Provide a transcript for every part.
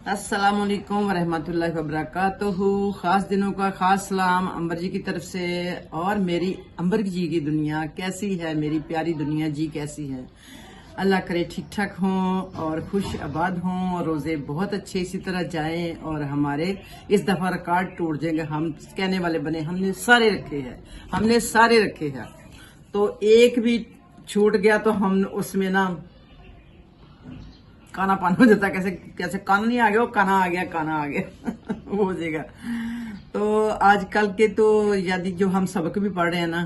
अस्सलाम वालेकुम वरहमतुल्लाहि वबरकातुहू। खास दिनों का खास सलाम अंबर जी की तरफ से। और मेरी अंबर जी की दुनिया कैसी है, मेरी प्यारी दुनिया जी कैसी है। अल्लाह करे ठीक ठाक हों और खुश आबाद हों और रोज़े बहुत अच्छे इसी तरह जाएं। और हमारे इस दफ़ा रिकॉर्ड टूट जाएंगे, हम कहने वाले बने, हमने सारे रखे हैं। तो एक भी छूट गया तो हम उसमें ना काना पाना हो जाता, कैसे कैसे काना नहीं आ गया, वो काना आ गया वो हो जाएगा। तो आजकल के तो यदि जो हम सबक भी पढ़ रहे हैं ना,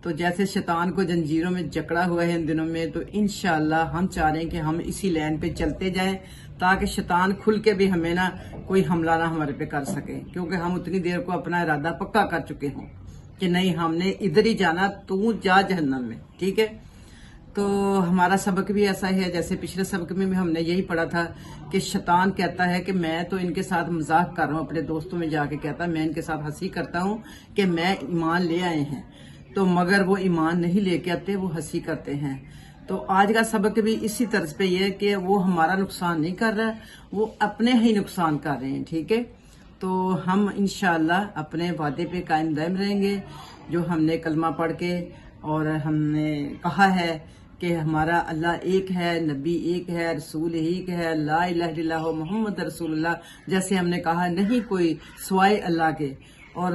तो जैसे शैतान को जंजीरों में जकड़ा हुआ है इन दिनों में, तो इंशाल्लाह हम चाह रहे हैं कि हम इसी लाइन पे चलते जाएं ताकि शैतान खुल के भी हमें ना कोई हमला ना हमारे पे कर सके, क्योंकि हम उतनी देर को अपना इरादा पक्का कर चुके हों कि नहीं हमने इधर ही जाना, तू जा जहन्नम में, ठीक है। तो हमारा सबक भी ऐसा है, जैसे पिछले सबक में भी हमने यही पढ़ा था कि शैतान कहता है कि मैं तो इनके साथ मजाक कर रहा हूँ, अपने दोस्तों में जाके कहता है मैं इनके साथ हंसी करता हूँ कि मैं ईमान ले आए हैं, तो मगर वो ईमान नहीं लेके आते, वो हंसी करते हैं। तो आज का सबक भी इसी तरह पे ये कि वो हमारा नुकसान नहीं कर रहा है, वो अपने ही नुकसान कर रहे हैं, ठीक है। तो हम इंशाअल्लाह अपने वादे पे कायम दायम रहेंगे, जो हमने कलमा पढ़ के और हमने कहा है कि हमारा अल्लाह एक है, नबी एक है, रसूल एक है, ला इलाहा इल्लल्लाह मोहम्मद रसूलुल्लाह, जैसे हमने कहा नहीं कोई सिवाय अल्लाह के, और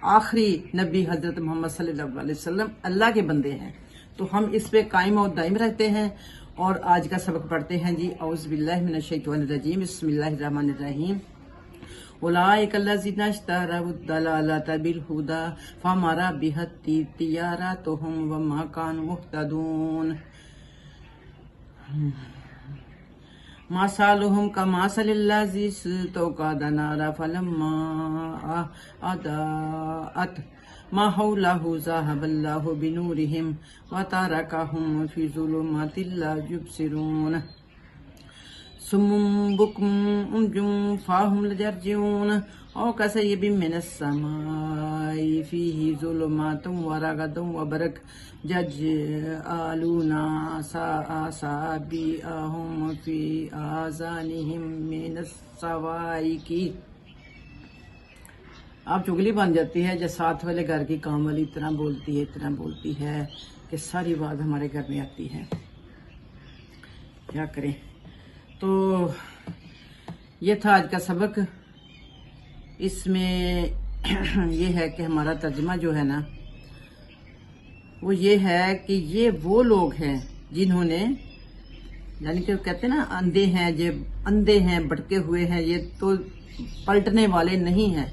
आखिरी नबी हजरत मोहम्मद सल्लल्लाहु अलैहि वसल्लम अल्लाह के बंदे हैं। तो हम इस पे कायम और दायम रहते हैं। और आज का सबक पढ़ते हैं जी। औज़ु बिल्लाहि मिनश शैतानिर रजीम, बिस्मिल्लाहिर रहमानिर रहीम। उलाइक अल्लज़ीना इश्तरऊ दलालता बिल हुदा फमा बिहत तिजारतुहुम वमा कानू मुहतदून। मासालुहुम कमासलिल्लज़ी इस्तौक़दा नारा फलम्मा अदाअत मा हौलहु ज़हबल्लाहु बिनूरिहिम व तरकहुम फ़ी ज़ुलुमातिन ला युबसिरून। सुम्मुम बुकुम उमजुम फाहुम लजरजिऊन औ कसय्यबिम मिनस समाई फीही ज़ुलुमातुम व रगदुम व बरक यजअलूना असाबिअहुम फी आज़ानिहिम मिनस सवाइकी। आप चुगली बन जाती है जब साथ वाले घर की काम वाली इतना बोलती है कि सारी बात हमारे घर में आती है, क्या करें। तो ये था आज का सबक। इसमें ये है कि हमारा तर्जमा जो है ना, वो ये है कि ये वो लोग हैं जिन्होंने, यानी कि कहते हैं ना अंधे हैं भटके हुए हैं, ये तो पलटने वाले नहीं हैं।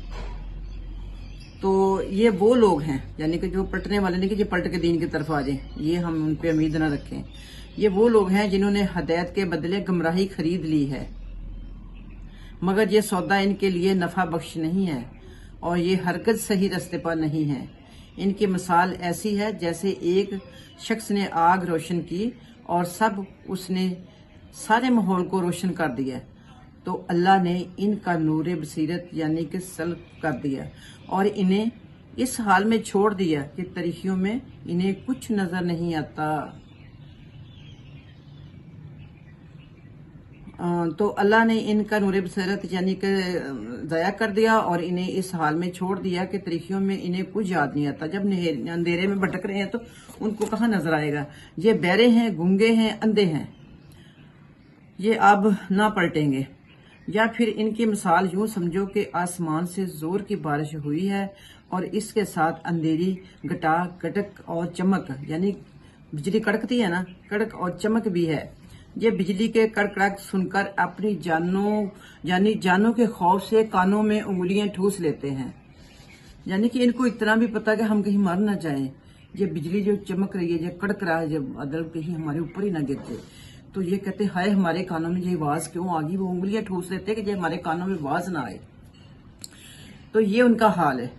तो ये वो लोग हैं, यानी कि जो पलटने वाले नहीं कि जो पलट के दीन की तरफ आ जाए, ये हम उन पे उम्मीद ना रखें। ये वो लोग हैं जिन्होंने हदायत के बदले गुमराही खरीद ली है, मगर ये सौदा इनके लिए नफा बख्श नहीं है और ये हरगिज़ सही रास्ते पर नहीं है। इनकी मिसाल ऐसी है जैसे एक शख्स ने आग रोशन की और उसने सारे माहौल को रोशन कर दिया, तो अल्लाह ने इनका नूर बसीरत यानी कि सल्ब कर दिया और इन्हें इस हाल में छोड़ दिया कि तरीकियों में इन्हें कुछ नजर नहीं आता। तो अल्लाह ने इनका नूर बसीरत यानी कि ज़ाया कर दिया और इन्हें इस हाल में छोड़ दिया कि तरीकियों में इन्हें कुछ याद नहीं आता। जब अंधेरे में भटक रहे हैं तो उनको कहाँ नजर आएगा। ये बहरे हैं, गूंगे हैं, अंधे हैं, ये अब ना पलटेंगे। या फिर इनकी मिसाल यूं समझो कि आसमान से जोर की बारिश हुई है और इसके साथ अंधेरी, घटा, कटक और चमक, यानी बिजली कड़कती है ना, कड़क और चमक भी है। ये बिजली के कड़कड़ाहट सुनकर अपनी जानों के खौफ से कानों में उंगलियां ठूस लेते हैं, यानी कि इनको इतना भी पता कि हम कहीं मर ना जाएं। ये बिजली जो चमक रही है, जो कड़क रहा है, जब बादल कहीं हमारे ऊपर ही ना गिरते, तो ये कहते हाय हमारे कानों में ये आवाज क्यों आ गई। वो उंगलियां ठूस लेते कि ये हमारे कानों में आवाज ना आए। तो ये उनका हाल है,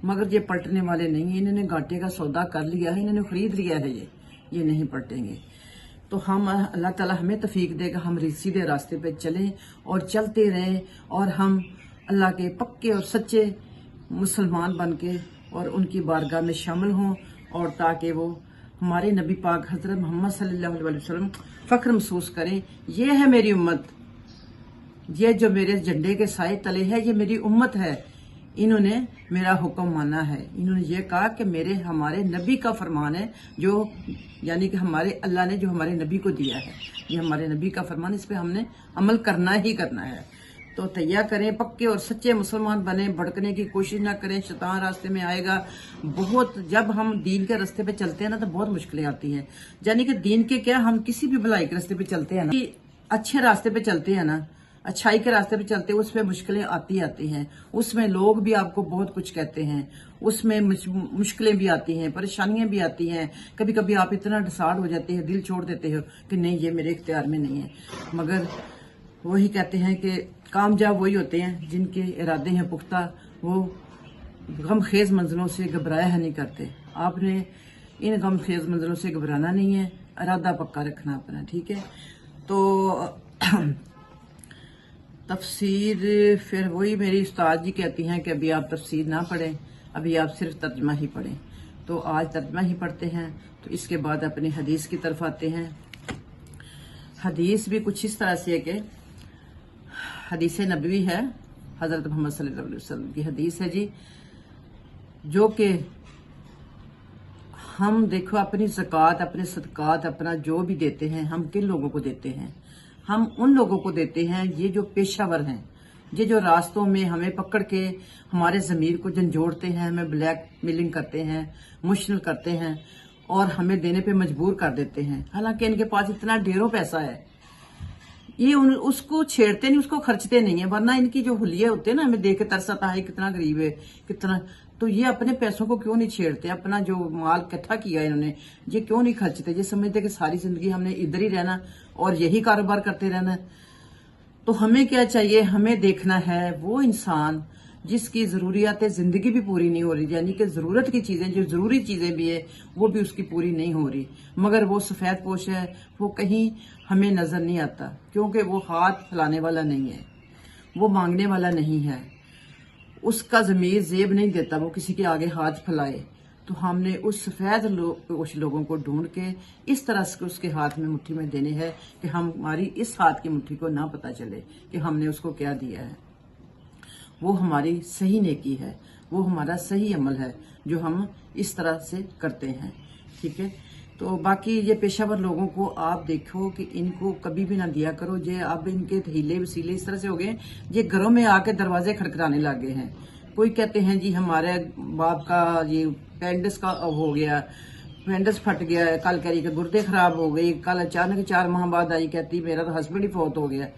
मगर ये पलटने वाले नहीं है। इन्होंने घाटे का सौदा कर लिया है, इन्होंने खरीद लिया है, ये नहीं पलटेंगे। तो हम अल्लाह ताला हमें तौफीक देगा, हम सीधे रास्ते पे चलें और चलते रहें और हम अल्लाह के पक्के और सच्चे मुसलमान बन के और उनकी बारगाह में शामिल हों, और ताकि वो हमारे नबी पाक हजरत मोहम्मद सल्लल्लाहु अलैहि वसल्लम फख्र महसूस करें, ये है मेरी उम्मत, ये जो मेरे झंडे के साए तले है, ये मेरी उम्मत है, इन्होंने मेरा हुक्म माना है। इन्होंने ये कहा कि हमारे नबी का फरमान है, जो यानी कि हमारे अल्लाह ने जो हमारे नबी को दिया है, ये हमारे नबी का फरमान, इस पे हमने अमल करना ही करना है। तो तैयार करें, पक्के और सच्चे मुसलमान बने, भड़कने की कोशिश ना करें, शैतान रास्ते में आएगा बहुत। जब हम दीन के रास्ते पे चलते हैं ना तो बहुत मुश्किलें आती हैं, यानी कि दीन के क्या, हम किसी भी भलाई के रास्ते पे चलते हैं ना, कि अच्छे रास्ते पे चलते हैं ना, अच्छाई के रास्ते पे चलते हैं, उसमें मुश्किलें आती हैं, उसमें लोग भी आपको बहुत कुछ कहते हैं, उसमें मुश्किलें भी आती हैं, परेशानियां भी आती हैं। कभी कभी आप इतना डिसाइड हो जाते हैं, दिल छोड़ देते हो कि नहीं ये मेरे इख्तियार में नहीं है। मगर वही कहते हैं कि कामयाब वही होते हैं जिनके इरादे हैं पुख्ता, वो गमखेज मंजिलों से घबराया नहीं करते। आपने इन गमखेज मंजिलों से घबराना नहीं है, इरादा पक्का रखना अपना, ठीक है। तो तफसीर फिर वही मेरी उस्ताद जी कहती हैं कि अभी आप तफसीर ना पढ़ें, अभी आप सिर्फ तर्जमा ही पढ़ें। तो आज तर्जमा ही पढ़ते हैं, तो इसके बाद अपनी हदीस की तरफ आते हैं। हदीस भी कुछ इस तरह से है कि हदीस नबवी है, हजरत मोहम्मद सल्लल्लाहु अलैहि वसल्लम की हदीस है जी, जो कि हम देखो अपनी ज़कात, अपने सदकात, अपना जो भी देते हैं, हम किन लोगों को देते हैं? हम उन लोगों को देते हैं, ये जो पेशावर हैं, ये जो रास्तों में हमें पकड़ के हमारे ज़मीर को झंझोड़ते हैं, हमें ब्लैक मेलिंग करते हैं, मुश्किल करते हैं और हमें देने पे मजबूर कर देते हैं। हालांकि इनके पास इतना ढेरों पैसा है, ये उसको छेड़ते नहीं, उसको खर्चते नहीं है, वरना इनकी जो हुलिये होते हैं ना, हमें देख के तरस आता है कितना गरीब है, कितना। तो ये अपने पैसों को क्यों नहीं छेड़ते? अपना जो माल इकट्ठा किया इन्होंने, ये क्यों नहीं खर्चते? ये समझते कि सारी जिंदगी हमने इधर ही रहना और यही कारोबार करते रहना। तो हमें क्या चाहिए? हमें देखना है वो इंसान जिसकी जरूरियात जिंदगी भी पूरी नहीं हो रही, यानी कि जरूरत की चीजें, जो जरूरी चीजें भी है वो भी उसकी पूरी नहीं हो रही, मगर वो सफेद पोश है, वो कहीं हमें नजर नहीं आता, क्योंकि वो हाथ फैलाने वाला नहीं है, वो मांगने वाला नहीं है, उसका जमीर जेब नहीं देता वो किसी के आगे हाथ फैलाए। तो हमने उस सफेद कुछ लोगों को ढूंढ के इस तरह से उसके हाथ में मुट्ठी में देने हैं कि हमारी इस हाथ की मुट्ठी को ना पता चले कि हमने उसको क्या दिया है। वो हमारी सही नेकी है, वो हमारा सही अमल है जो हम इस तरह से करते हैं, ठीक है। तो बाकी ये पेशावर लोगों को आप देखो कि इनको कभी भी ना दिया करो। ये अब इनके हीले वसीले इस तरह से हो गए, ये घरों में आके दरवाजे खड़खड़ाने लग गए हैं। कोई कहते हैं जी हमारे बाप का ये पेंडिस का हो गया, पेंडिस फट गया, कल कह रही कि गुर्दे खराब हो गई, कल अचानक 4 माह बाद आई कहती मेरा तो हस्बैंड ही फौत हो गया।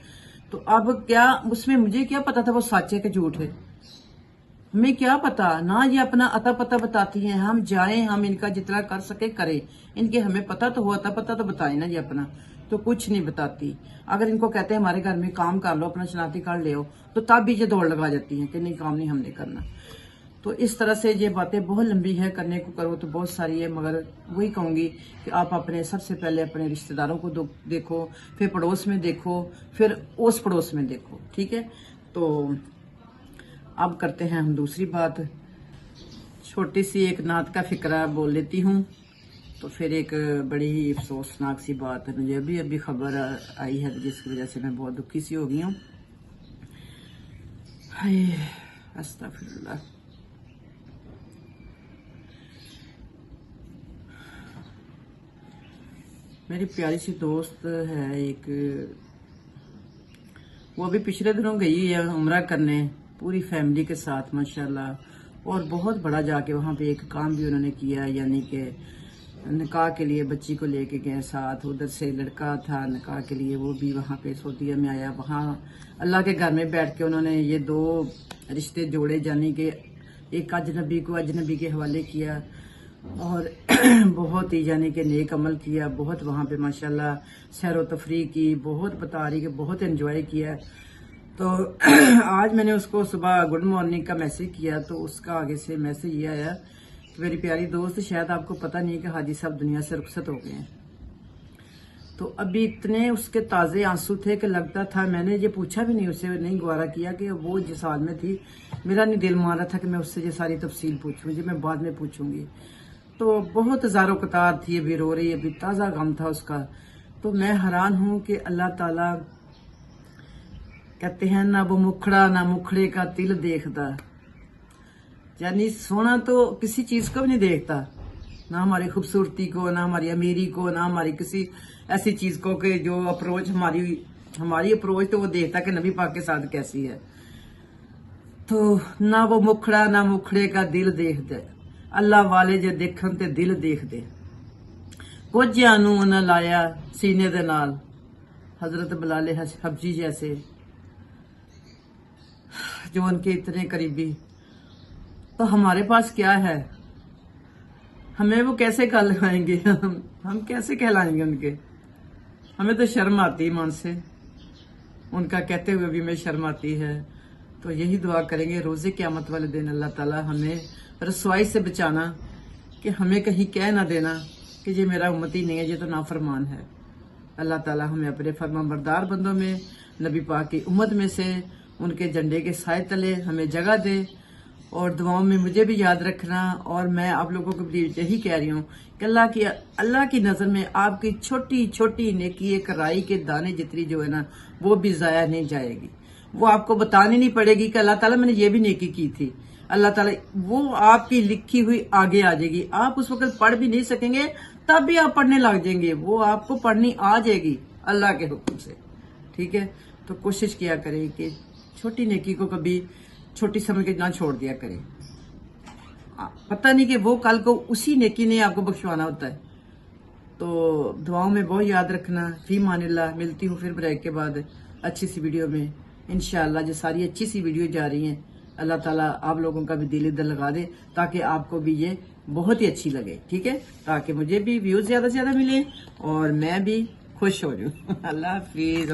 तो अब क्या उसमें मुझे क्या पता था वो सच है कि झूठ है? हमें क्या पता ना, ये अपना अता पता बताती हैं। हम जाएं, हम इनका जितना कर सके करें, इनके हमें पता तो हो, अता पता तो बताए ना जी अपना, तो कुछ नहीं बताती। अगर इनको कहते हैं हमारे घर में काम कर लो, अपना शनाख्ती कार्ड ले आओ, तो तब भी ये दौड़ लगा जाती हैं कि नहीं काम नहीं हमने करना। तो इस तरह से ये बातें बहुत लंबी है, करने को करो तो बहुत सारी है, मगर वही कहूंगी कि आप अपने सबसे पहले अपने रिश्तेदारों को देखो, फिर पड़ोस में देखो, फिर उस पड़ोस में देखो, ठीक है। तो अब करते हैं हम दूसरी बात। छोटी सी एक नात का फिक्रा बोल लेती हूँ। तो फिर एक बड़ी ही अफसोसनाक सी बात है, मुझे अभी खबर आई है जिसकी वजह से मैं बहुत दुखी सी हो गई हूँ। अस्तगफिरुल्लाह। मेरी प्यारी सी दोस्त है एक, वो अभी पिछले दिनों गई है उम्रा करने पूरी फैमिली के साथ माशाल्लाह, और बहुत बड़ा जाके वहाँ पे एक काम भी उन्होंने किया, यानी कि निकाह के लिए बच्ची को लेके गए साथ। उधर से लड़का था निकाह के लिए, वो भी वहाँ पे सऊदीया में आया। वहाँ अल्लाह के घर में बैठ के उन्होंने ये 2 रिश्ते जोड़े, यानी कि एक अजनबी को अजनबी के हवाले किया और बहुत ही यानी कि नेक अमल किया। बहुत वहाँ पे माशाल्लाह सैर व तफरीह की, बहुत बता रही कि बहुत एंजॉय किया। तो आज मैंने उसको सुबह गुड मॉर्निंग का मैसेज किया, तो उसका आगे से मैसेज ये आया कि मेरी प्यारी दोस्त, शायद आपको पता नहीं है कि हाजी साहब दुनिया से रुखसत हो गए हैं। तो अभी इतने उसके ताज़े आंसू थे कि लगता था, मैंने ये पूछा भी नहीं, उसे नहीं गवारा किया कि वो जिस हाल में थी, मेरा नहीं दिल मान रहा था कि मैं उससे ये सारी तफसील पूछूं, जो मैं बाद में पूछूंगी। तो बहुत ज़ारो कतार थी, अभी रो रही, अभी ताज़ा गम था उसका। तो मैं हैरान हूँ कि अल्लाह ताला कहते हैं ना वो मुखड़ा ना मुखड़े का तिल देखता, यानी सोना तो किसी चीज को भी नहीं देखता, ना हमारी खूबसूरती को, ना हमारी अमीरी को, ना हमारी किसी ऐसी चीज को कि जो अप्रोच हमारी अप्रोच तो वो देखता कि नबी पाक के साथ कैसी है। तो ना वो मुखड़ा ना मुखड़े का दिल देखते, अल्लाह वाले जे देखन ते दिल देखते। कुछ नूं उन्हें लाया सीने दे नाल, हजरत बिलाल हबशी जैसे जो उनके इतने करीबी। तो हमारे पास क्या है, हमें वो कैसे कहलाएंगे, हम कैसे कहलाएंगे उनके। हमें तो शर्म आती है मन से, उनका कहते हुए भी हमें शर्म आती है। तो यही दुआ करेंगे रोजे क़यामत वाले दिन अल्लाह ताला हमें रसवाई से बचाना, कि हमें कहीं कह ना देना कि ये मेरा उम्मती नहीं है, ये तो नाफरमान है। अल्लाह ताला हमें अपने फरमाबरदार बंदों में, नबी पाक की उम्मत में से, उनके झंडे के साए तले हमें जगह दे। और दुआओं में मुझे भी याद रखना। और मैं आप लोगों को भी यही कह रही हूँ कि अल्लाह की नजर में आपकी छोटी छोटी नेकी एक राई के दाने जितनी जो है ना, वो भी जाया नहीं जाएगी। वो आपको बतानी नहीं पड़ेगी कि अल्लाह ताला मैंने ये भी नेकी की थी। अल्लाह ताला वो आपकी लिखी हुई आगे आ जाएगी। आप उस वक्त पढ़ भी नहीं सकेंगे, तब भी आप पढ़ने लग जाएंगे, वो आपको पढ़नी आ जाएगी अल्लाह के हुक्म से। ठीक है, तो कोशिश किया करें कि छोटी नेकी को कभी छोटी समझ के ना छोड़ दिया करें। पता नहीं कि वो कल को उसी नेकी ने आपको बख्शवाना होता है। तो दुआओं में बहुत याद रखना। फी मानिल्लाह, मिलती हूँ फिर ब्रेक के बाद अच्छी सी वीडियो में इंशाअल्लाह। जो सारी अच्छी सी वीडियो जा रही हैं, अल्लाह ताला आप लोगों का भी दिल इधर लगा दे, ताकि आपको भी ये बहुत ही अच्छी लगे। ठीक है, ताकि मुझे भी व्यूज ज्यादा से ज्यादा मिले और मैं भी खुश हो जाऊँ। अल्लाह हाफिज।